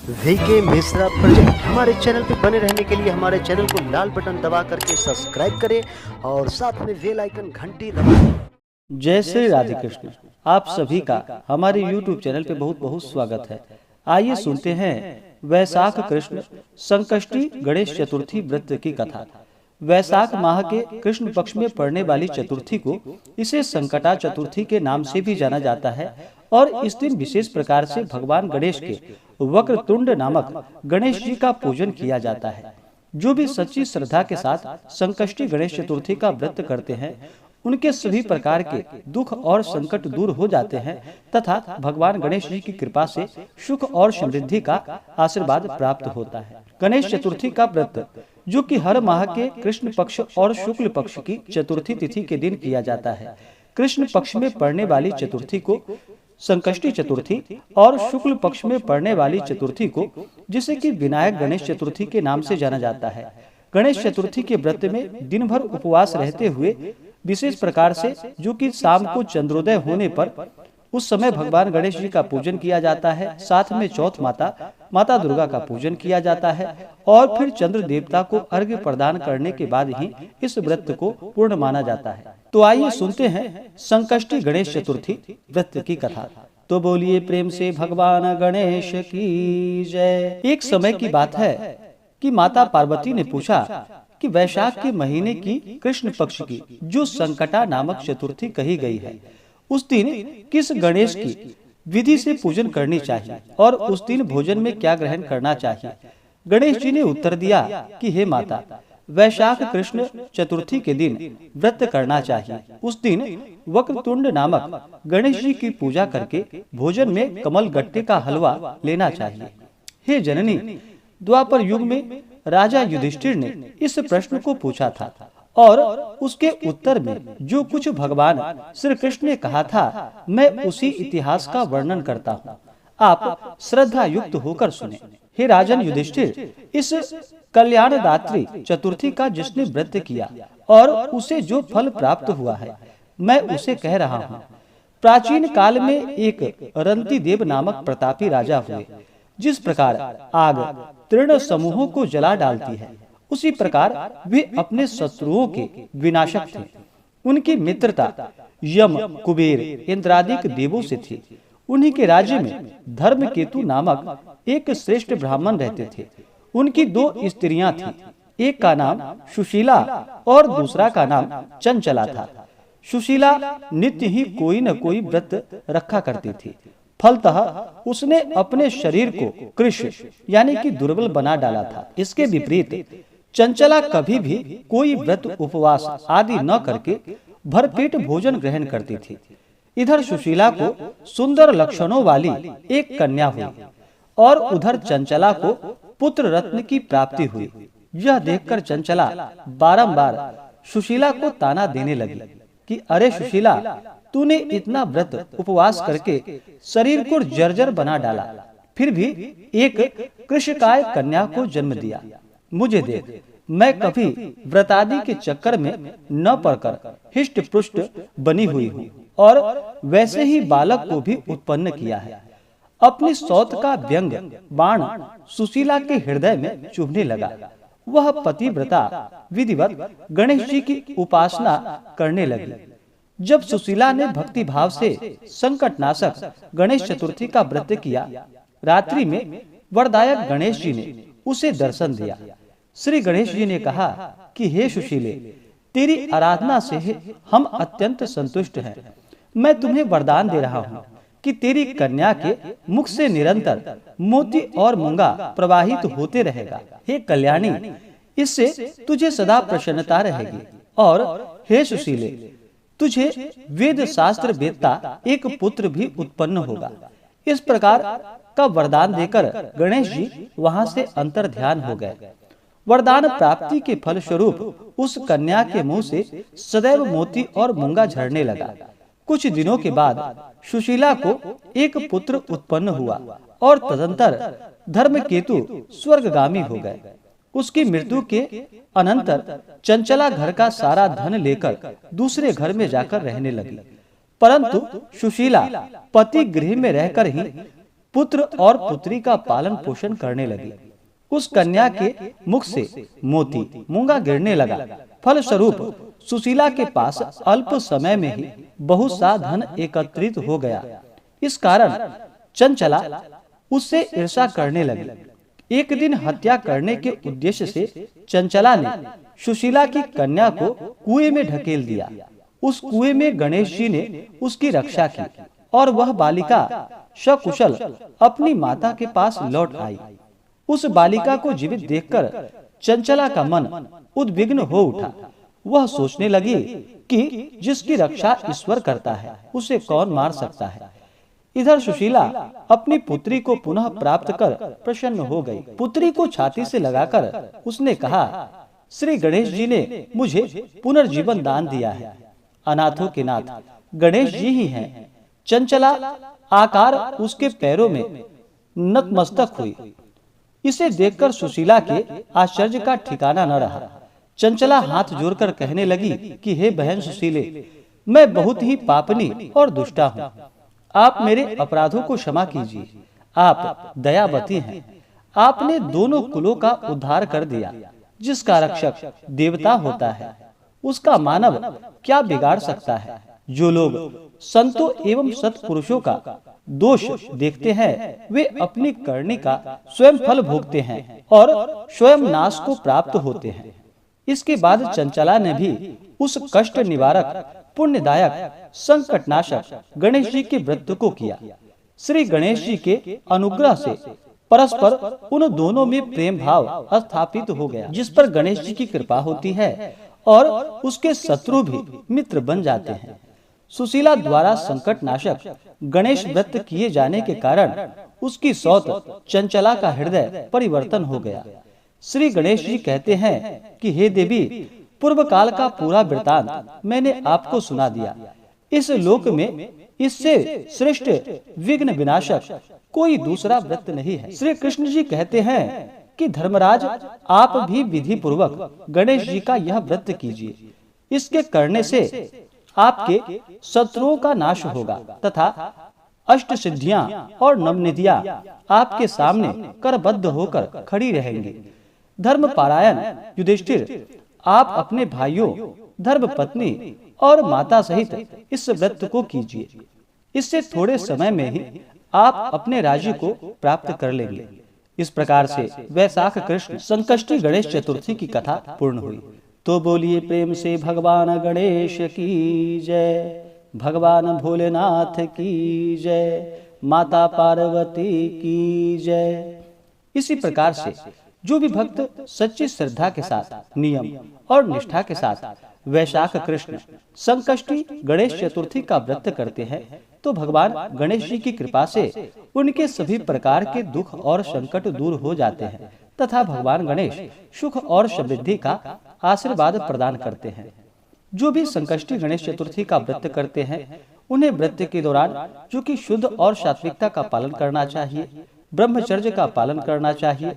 VK Mishra project. हमारे channel पे बने रहने के लिए हमारे चैनल को लाल बटन दबा करके सब्सक्राइब करें और साथ में बेल आइकन घंटी दबाएं। जय श्री राधे कृष्ण। आप सभी का हमारे YouTube चैनल पे बहुत बहुत स्वागत है। आइए सुनते हैं वैशाख कृष्ण संकष्टी गणेश चतुर्थी व्रत की कथा। वैशाख माह के कृष्ण पक्ष में पड़ने वाली चतुर्थी को इसे संकटा चतुर्थी के नाम से भी जाना जाता है और इस दिन विशेष प्रकार से भगवान गणेश के वक्रतुंड नामक गणेश जी का पूजन किया जाता है। जो भी सच्ची श्रद्धा के साथ संकष्टी गणेश चतुर्थी का व्रत करते हैं उनके सभी प्रकार के दुख और संकट दूर हो जाते हैं तथा भगवान गणेश जी की कृपा से सुख और समृद्धि का आशीर्वाद प्राप्त होता है। गणेश चतुर्थी का व्रत जो कि हर माह के कृष्ण पक्ष और शुक्ल पक्ष की चतुर्थी तिथि के दिन किया जाता है। कृष्ण पक्ष में पड़ने वाली चतुर्थी को संकष्टी चतुर्थी और शुक्ल पक्ष में पड़ने वाली चतुर्थी को जिसे कि विनायक गणेश चतुर्थी के नाम से जाना जाता है। गणेश चतुर्थी के व्रत में दिन भर उपवास रहते हुए विशेष प्रकार से जो कि शाम को चंद्रोदय होने पर उस समय भगवान गणेश जी का पूजन किया जाता है। साथ में चौथ माता दुर्गा का पूजन किया जाता है और फिर चंद्र देवता को अर्घ्य प्रदान करने के बाद ही इस व्रत को पूर्ण माना जाता है। तो आइए सुनते हैं संकष्टी गणेश चतुर्थी व्रत की कथा। तो बोलिए प्रेम से भगवान गणेश की जय। एक समय की बात है कि माता पार्वती ने पूछा कि वैशाख के महीने की कृष्ण पक्ष की जो संकटा नामक चतुर्थी कही गई है उस दिन किस गणेश की विधि से पूजन करनी चाहिए और उस दिन भोजन में क्या ग्रहण करना चाहिए। गणेश जी ने उत्तर दिया कि हे माता, वैशाख कृष्ण चतुर्थी के दिन व्रत करना चाहिए। उस दिन वक्रतुंड नामक गणेश जी की पूजा करके भोजन में कमल गट्टे का हलवा लेना चाहिए। हे जननी, द्वापर युग में राजा युधिष्ठिर ने इस प्रश्न को पूछा था और उसके उत्तर में जो कुछ भगवान श्री कृष्ण ने कहा था मैं उसी इतिहास का वर्णन करता हूँ। आप श्रद्धा युक्त होकर सुने। हे राजन युधिष्ठिर, इस कल्याणदात्री चतुर्थी का जिसने व्रत किया और उसे जो फल प्राप्त हुआ है मैं उसे कह रहा हूँ। प्राचीन काल में एक रंती देव नामक प्रतापी राजा हुए। जिस प्रकार आग तृण समूहों को जला डालती है उसी प्रकार वे अपने शत्रुओं के विनाशक थे। उनकी मित्रता यम, कुबेर, इंद्रादिक देवों से थी। उन्हीं के राज्य में धर्मकेतु नामक एक श्रेष्ठ ब्राह्मण रहते थे। उनकी दो स्त्रियां थीं। एक का नाम सुशीला और दूसरा का नाम चंचला था। सुशीला नित्य ही कोई न कोई व्रत रखा करती थी। फलतः उसने अपने शरीर को कृश यानी कि दुर्बल बना डाला था। इसके विपरीत चंचला कभी भी कोई व्रत उपवास आदि न करके भरपेट भोजन ग्रहण करती थी। इधर सुशीला को सुंदर लक्षणों वाली एक कन्या हुई और उधर चंचला को पुत्र रत्न की प्राप्ति हुई। यह देखकर चंचला बारंबार सुशीला को ताना देने लगी कि अरे सुशीला, तूने इतना व्रत उपवास करके शरीर को जर्जर बना डाला, फिर भी एक कृषकाय कन्या को जन्म दिया। मुझे देख, मैं कभी व्रतादि के चक्कर में न पड़कर हिष्ट पुष्ट बनी हुई हूँ और वैसे ही बालक को भी उत्पन्न किया है। अपनी सौत का व्यंग बाण सुशीला के हृदय में चुभने लगा। वह पतिव्रता विधिवत गणेश जी की उपासना करने लगी। जब सुशीला ने भक्ति भाव से संकटनाशक गणेश चतुर्थी का व्रत किया, रात्रि में वरदायक गणेश जी ने उसे दर्शन दिया। श्री गणेश जी ने कहा कि हे सुशीले, तेरी आराधना से हम अत्यंत संतुष्ट हैं। मैं तुम्हें वरदान दे रहा हूँ कि तेरी कन्या के मुख से निरंतर मोती और मूंगा प्रवाहित होते रहेगा। हे कल्याणी, इससे तुझे सदा प्रसन्नता रहेगी। और हे सुशीले, तुझे वेद शास्त्र वेदता एक पुत्र भी उत्पन्न होगा। इस प्रकार का वरदान देकर गणेश जी वहां से अंतर ध्यान हो गए। वरदान प्राप्ति के फल स्वरूप उस कन्या के मुंह से सदैव मोती और मूंगा झरने लगा। कुछ दिनों के बाद सुशीला को एक पुत्र उत्पन्न हुआ और तदंतर धर्मकेतु स्वर्गगामी हो गए। उसकी मृत्यु के अनंतर चंचला घर का सारा धन लेकर दूसरे घर में जाकर रहने लगी। परंतु सुशीला पति गृह में रहकर ही पुत्र और पुत्री का पालन पोषण करने लगी। उस कन्या के मुख से मोती मूंगा गिरने लगा। फलस्वरूप सुशीला के पास अल्प समय में ही बहुत सा धन एकत्रित हो गया। इस कारण चंचला उससे ईर्ष्या करने लगी। एक दिन हत्या करने के उद्देश्य से चंचला ने सुशीला की कन्या को कुएं में ढकेल दिया। उस कुएं में गणेश जी ने उसकी रक्षा की और वह बालिका सकुशल अपनी माता के पास लौट आई। उस बालिका को जीवित देखकर चंचला का मन उद्विग्न हो उठा। वह सोचने लगी कि जिसकी रक्षा ईश्वर करता है उसे कौन मार सकता है। इधर सुशीला अपनी पुत्री को पुनः प्राप्त कर प्रसन्न हो गई। पुत्री को छाती से लगाकर उसने कहा, श्री गणेश जी ने मुझे पुनर्जीवन दान दिया है। अनाथों के नाथ गणेश जी ही हैं। चंचला आकार उसके पैरों में नतमस्तक हुई। इसे देखकर सुशीला के आश्चर्य का ठिकाना न रहा। चंचला हाथ जोड़कर कहने लगी कि हे बहन सुशीले, मैं बहुत ही पापनी और दुष्टा हूँ। आप मेरे अपराधों को क्षमा कीजिए। आप दयावती हैं। आपने दोनों कुलों का उद्धार कर दिया। जिसका रक्षक देवता होता है उसका मानव क्या बिगाड़ सकता है। जो लोग संतों एवं सत्पुरुषों का दोष देखते हैं वे अपनी करनी का स्वयं फल भोगते हैं और स्वयं नाश को प्राप्त होते हैं। इसके बाद चंचला ने भी उस कष्ट निवारक पुण्यदायक संकटनाशक गणेश जी के व्रत को किया। श्री गणेश जी के अनुग्रह से परस्पर उन दोनों में प्रेम भाव स्थापित हो गया, जिस पर गणेश जी की कृपा होती है और उसके शत्रु भी मित्र बन जाते हैं। सुशीला द्वारा संकटनाशक गणेश व्रत किए जाने के कारण उसकी सौत चंचला का हृदय परिवर्तन हो गया। श्री गणेश जी कहते हैं कि हे देवी, पूर्व काल का पूरा वृतांत मैंने आपको सुना दिया। इस लोक में इससे श्रेष्ठ विघ्न विनाशक कोई दूसरा व्रत नहीं है। श्री कृष्ण जी कहते हैं कि धर्मराज, आप भी विधि पूर्वक गणेश जी का यह व्रत कीजिए। इसके करने से आपके शत्रुओं का नाश होगा तथा अष्ट सिद्धियां और नवनिधियां आपके सामने करबद्ध होकर खड़ी रहेंगी। धर्म पारायण युधिष्ठिर, आप अपने भाइयों, धर्म पत्नी और माता सहित इस व्रत को कीजिए। इससे थोड़े समय में ही आप अपने राज्य को प्राप्त कर लेंगे। इस प्रकार से वैशाख कृष्ण संकष्टी गणेश चतुर्थी की कथा पूर्ण हुई। तो बोलिए प्रेम से भगवान गणेश की जय, भगवान भोलेनाथ की जय, माता पार्वती की जय। इसी प्रकार से जो भी भक्त सच्ची श्रद्धा के साथ, नियम और निष्ठा के साथ वैशाख कृष्ण संकष्टी गणेश चतुर्थी का व्रत करते हैं तो भगवान गणेश जी की कृपा से उनके सभी प्रकार के दुख और संकट दूर हो जाते हैं तथा भगवान गणेश सुख और समृद्धि का आशीर्वाद प्रदान करते हैं। जो भी संकष्टी गणेश चतुर्थी का व्रत करते हैं उन्हें व्रत के दौरान जो कि शुद्ध और सात्विकता का पालन करना चाहिए, ब्रह्मचर्य का पालन करना चाहिए,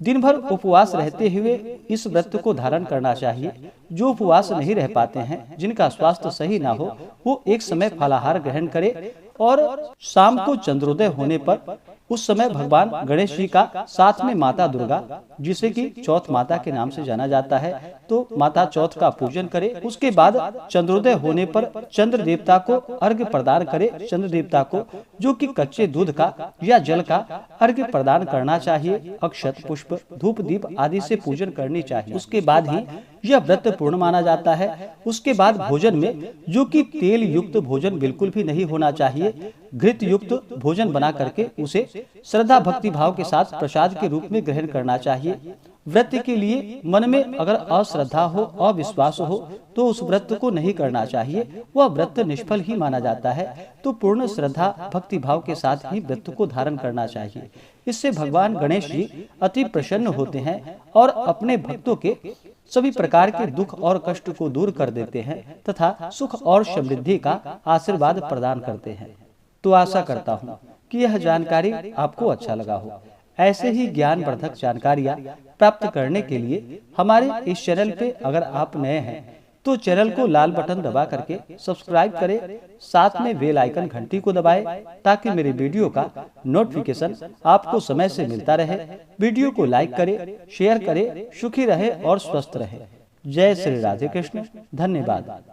दिन भर उपवास रहते हुए इस व्रत को धारण करना चाहिए। जो उपवास नहीं रह पाते हैं, जिनका स्वास्थ्य सही ना हो, वो एक समय फलाहार ग्रहण करे और शाम को चंद्रोदय होने पर उस समय भगवान गणेश जी का साथ में माता दुर्गा, जिसे कि चौथ माता के नाम से जाना जाता है, तो माता चौथ का पूजन करे। उसके बाद चंद्रोदय होने पर चंद्र देवता को अर्घ्य प्रदान करे। चंद्र देवता को जो कि कच्चे दूध का या जल का अर्घ्य प्रदान करना चाहिए। अक्षत, पुष्प, धूप, दीप आदि से पूजन करनी चाहिए। उसके बाद ही यह व्रत पूर्ण माना जाता है। उसके बाद भोजन में जो कि तेल युक्त भोजन बिल्कुल भी नहीं होना चाहिए। घृत युक्त भोजन बना करके उसे श्रद्धा भक्ति भाव के साथ प्रसाद के रूप में ग्रहण करना चाहिए। व्रत के लिए मन में अगर अश्रद्धा हो, अविश्वास हो तो उस व्रत को नहीं करना चाहिए, वह व्रत निष्फल ही माना जाता है। तो पूर्ण श्रद्धा भक्ति भाव के साथ ही व्रत को धारण करना चाहिए। इससे भगवान गणेश जी अति प्रसन्न होते हैं और अपने भक्तों के सभी प्रकार के दुख और कष्ट को दूर कर देते हैं तथा सुख और समृद्धि का आशीर्वाद प्रदान करते हैं। तो आशा करता हूँ कि यह जानकारी आपको अच्छा लगा हो। ऐसे ही ज्ञानवर्धक जानकारियाँ प्राप्त करने के लिए हमारे इस चैनल पे अगर आप नए हैं तो चैनल को लाल बटन दबा करके सब्सक्राइब करें, साथ में बेल आइकन घंटी को दबाएं ताकि मेरे वीडियो का नोटिफिकेशन आपको समय से मिलता रहे। वीडियो को लाइक करें, शेयर करें, सुखी रहे और स्वस्थ रहे। जय श्री राधे कृष्ण। धन्यवाद।